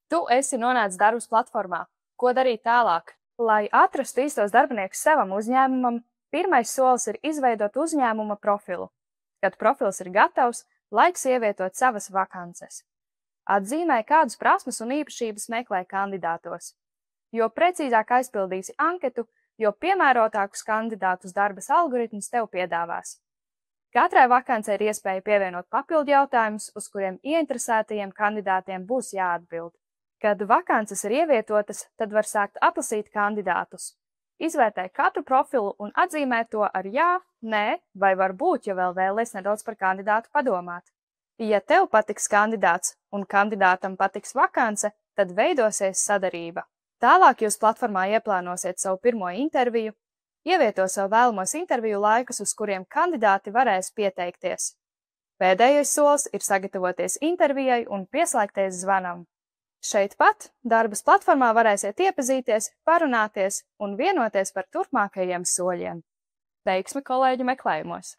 Tu esi nonācis darbas platformā. Ko darīt tālāk? Lai atrastu īstos darbiniekus savam uzņēmumam, pirmais solis ir izveidot uzņēmuma profilu. Kad profils ir gatavs, laiks ievietot savas vakances. Atzīmē, kādus prasmes un īpašības meklē kandidātos. Jo precīzāk aizpildīsi anketu, jo piemērotākus kandidātus darbas algoritms tev piedāvās. Katrai vakancei ir iespēja pievienot papildu jautājumus, uz kuriem ieinteresētajiem kandidātiem būs jāatbild. Kad vakances ir ievietotas, tad var sākt atlasīt kandidātus. Izvērtē katru profilu un atzīmē to ar jā, nē, vai varbūt, ja vēl vēlies nedaudz par kandidātu padomāt. Ja tev patiks kandidāts un kandidātam patiks vakance, tad veidosies sadarība. Tālāk jūs platformā ieplānosiet savu pirmo interviju, ievieto savu vēlamos interviju laikus, uz kuriem kandidāti varēs pieteikties. Pēdējais solis ir sagatavoties intervijai un pieslēgties zvanam. Šeit pat darbas platformā varēsiet iepazīties, parunāties un vienoties par turpmākajiem soļiem. Veiksmi kolēģu meklējumos!